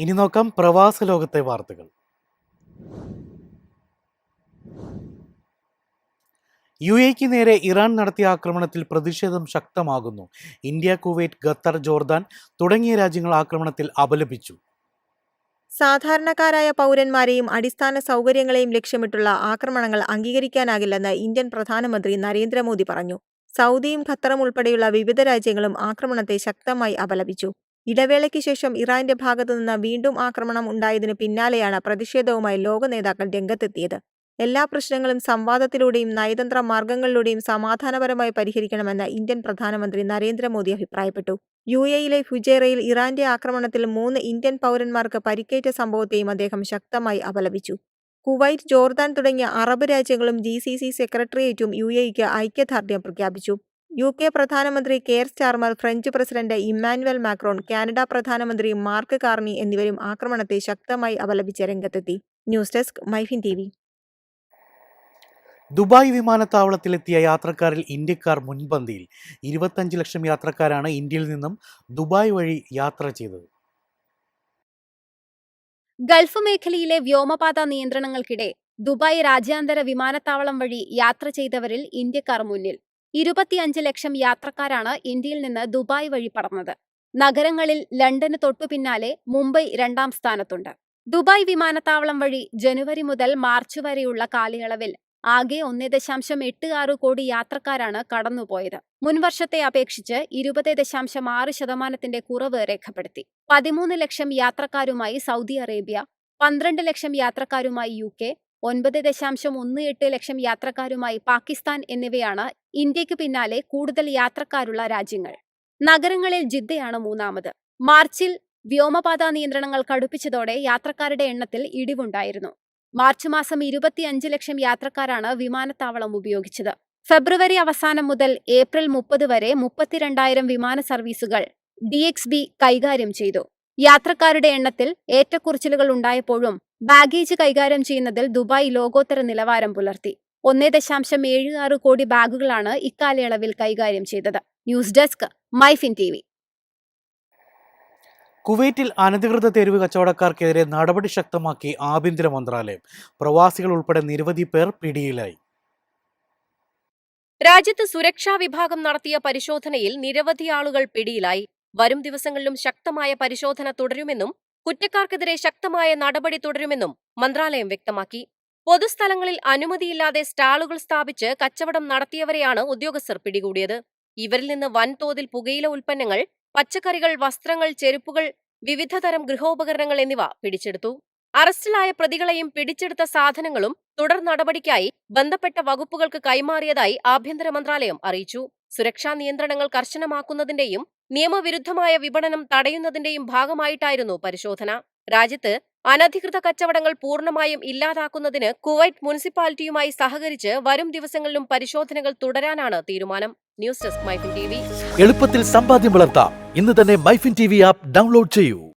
ഇനി നോക്കാം പ്രവാസ ലോകത്തെ വാർത്തകൾ. യുഎഇക്ക് നേരെ ഇറാൻ നടത്തിയ ആക്രമണത്തിൽ പ്രതിഷേധം ശക്തമാകുന്നു. ഇന്ത്യ, കുവൈറ്റ്, ഖത്തർ, ജോർദാൻ തുടങ്ങിയ രാജ്യങ്ങൾ ആക്രമണത്തിൽ അപലപിച്ചു. സാധാരണക്കാരായ പൗരന്മാരെയും അടിസ്ഥാന സൗകര്യങ്ങളെയും ലക്ഷ്യമിട്ടുള്ള ആക്രമണങ്ങൾ അംഗീകരിക്കാനാകില്ലെന്ന് ഇന്ത്യൻ പ്രധാനമന്ത്രി നരേന്ദ്രമോദി പറഞ്ഞു. സൗദിയും ഖത്തറും ഉൾപ്പെടെയുള്ള വിവിധ രാജ്യങ്ങളും ആക്രമണത്തെ ശക്തമായി അപലപിച്ചു. ഇടവേളയ്ക്ക് ശേഷം ഇറാന്റെ ഭാഗത്തുനിന്ന് വീണ്ടും ആക്രമണം ഉണ്ടായതിനു പിന്നാലെയാണ് പ്രതിഷേധവുമായി ലോക നേതാക്കൾ രംഗത്തെത്തിയത്. എല്ലാ പ്രശ്നങ്ങളും സംവാദത്തിലൂടെയും നയതന്ത്ര മാർഗങ്ങളിലൂടെയും സമാധാനപരമായി പരിഹരിക്കണമെന്ന് ഇന്ത്യൻ പ്രധാനമന്ത്രി നരേന്ദ്രമോദി അഭിപ്രായപ്പെട്ടു. യുഎഇയിലെ ഫുജൈറയിൽ ഇറാന്റെ ആക്രമണത്തിൽ 3 ഇന്ത്യൻ പൗരന്മാർക്ക് പരിക്കേറ്റ സംഭവത്തെയും അദ്ദേഹം ശക്തമായി അപലപിച്ചു. കുവൈറ്റ്, ജോർദാൻ തുടങ്ങിയ അറബ് രാജ്യങ്ങളും GCC സെക്രട്ടേറിയറ്റും യുഎഇക്ക് ഐക്യദാർഢ്യം പ്രഖ്യാപിച്ചു. UK പ്രധാനമന്ത്രി Keir Starmer, French president Emmanuel Macron, Canada പ്രധാനമന്ത്രി മാർക്ക് കാർണി എന്നിവരും ആക്രമണത്തെ ശക്തമായി അപലപിച്ച് രംഗത്തെത്തി. News desk, Myfin TV. Dubai വിമാനത്താവളത്തിലെത്തിയ യാത്രക്കാരിൽ ഇന്ത്യക്കാർ മുൻപന്തിയിൽ. 25 ലക്ഷം യാത്രക്കാരാണ് ഇന്ത്യയിൽ നിന്നും ദുബായ് വഴി യാത്ര ചെയ്തത്. ഗൾഫ് മേഖലയിലെ വ്യോമപാത നിയന്ത്രണങ്ങൾക്കിടെ ദുബായ് രാജ്യാന്തര വിമാനത്താവളം വഴി യാത്ര ചെയ്തവരിൽ ഇന്ത്യക്കാർ മുന്നിൽ. 25 ലക്ഷം യാത്രക്കാരാണ് ഇന്ത്യയിൽ നിന്ന് ദുബായ് വഴി പറന്നത്. നഗരങ്ങളിൽ ലണ്ടന് തൊട്ടു പിന്നാലെ മുംബൈ 2ാം സ്ഥാനത്തുണ്ട്. ദുബായ് വിമാനത്താവളം വഴി ജനുവരി മുതൽ മാർച്ച് വരെയുള്ള കാലയളവിൽ ആകെ 1.86 കോടി യാത്രക്കാരാണ് കടന്നുപോയത്. മുൻവർഷത്തെ അപേക്ഷിച്ച് 20.6% കുറവ് രേഖപ്പെടുത്തി. 13 ലക്ഷം യാത്രക്കാരുമായി സൗദി അറേബ്യ, 12 ലക്ഷം യാത്രക്കാരുമായി UK, 9.18 ലക്ഷം യാത്രക്കാരുമായി പാകിസ്ഥാൻ എന്നിവയാണ് ഇന്ത്യക്ക് പിന്നാലെ കൂടുതൽ യാത്രക്കാരുള്ള രാജ്യങ്ങൾ. നഗരങ്ങളിൽ ജിദ്ദയാണ് 3ാമത്. മാർച്ചിൽ വ്യോമപാത നിയന്ത്രണങ്ങൾ കടുപ്പിച്ചതോടെ യാത്രക്കാരുടെ എണ്ണത്തിൽ ഇടിവുണ്ടായിരുന്നു. മാർച്ച് മാസം 25 ലക്ഷം യാത്രക്കാരാണ് വിമാനത്താവളം ഉപയോഗിച്ചത്. ഫെബ്രുവരി അവസാനം മുതൽ ഏപ്രിൽ 30 വരെ 32,000 വിമാന സർവീസുകൾ DXB കൈകാര്യം ചെയ്തു. യാത്രക്കാരുടെ എണ്ണത്തിൽ ഏറ്റക്കുറച്ചിലുകൾ ഉണ്ടായപ്പോഴും ബാഗേജ് കൈകാര്യം ചെയ്യുന്നതിൽ ദുബായ് ലോകോത്തര നിലവാരം പുലർത്തി. 1.76 കോടി ബാഗുകളാണ് ഇക്കാലയളവിൽ കൈകാര്യം ചെയ്തത്. News desk, Myfin TV. കുവൈറ്റിൽ അനധികൃത തെരുവ് കച്ചവടക്കാർക്കെതിരെ നടപടി ശക്തമാക്കി ആഭ്യന്തര മന്ത്രാലയം. പ്രവാസികൾ ഉൾപ്പെടെ നിരവധി പേർ പിടിയിലായി. രാജ്യത്ത് സുരക്ഷാ വിഭാഗം നടത്തിയ പരിശോധനയിൽ നിരവധി ആളുകൾ പിടിയിലായി. വരും ദിവസങ്ങളിലും ശക്തമായ പരിശോധന തുടരുമെന്നും കുറ്റക്കാർക്കെതിരെ ശക്തമായ നടപടി തുടരുമെന്നും മന്ത്രാലയം വ്യക്തമാക്കി. പൊതുസ്ഥലങ്ങളിൽ അനുമതിയില്ലാതെ സ്റ്റാളുകൾ സ്ഥാപിച്ച് കച്ചവടം നടത്തിയവരെയാണ് ഉദ്യോഗസ്ഥർ പിടികൂടിയത്. ഇവരിൽ നിന്ന് വൻതോതിൽ പുകയില ഉൽപ്പന്നങ്ങൾ, പച്ചക്കറികൾ, വസ്ത്രങ്ങൾ, ചെരുപ്പുകൾ, വിവിധതരം ഗൃഹോപകരണങ്ങൾ എന്നിവ പിടിച്ചെടുത്തു. അറസ്റ്റിലായ പ്രതികളെയും പിടിച്ചെടുത്ത സാധനങ്ങളും തുടർ നടപടിക്കായി ബന്ധപ്പെട്ട വകുപ്പുകൾക്ക് കൈമാറിയതായി ആഭ്യന്തര മന്ത്രാലയം അറിയിച്ചു. സുരക്ഷാ നിയന്ത്രണങ്ങൾ കർശനമാക്കുന്നതിന്റെയും നിയമവിരുദ്ധമായ വിപണനം തടയുന്നതിന്റെയും ഭാഗമായിട്ടായിരുന്നു പരിശോധന. രാജ്യത്ത് അനധികൃത കച്ചവടങ്ങൾ പൂർണ്ണമായും ഇല്ലാതാക്കുന്നതിന് കുവൈറ്റ് മുനിസിപ്പാലിറ്റിയുമായി സഹകരിച്ച് വരും ദിവസങ്ങളിലും പരിശോധനകൾ തുടരാനാണ് തീരുമാനം. News desk, Myfin TV. എളുപ്പത്തിൽ സമ്പാദ്യം വളർത്താം. ഇന്ന് തന്നെ മൈഫിൻ TV ആപ്പ് ഡൗൺലോഡ് ചെയ്യൂ.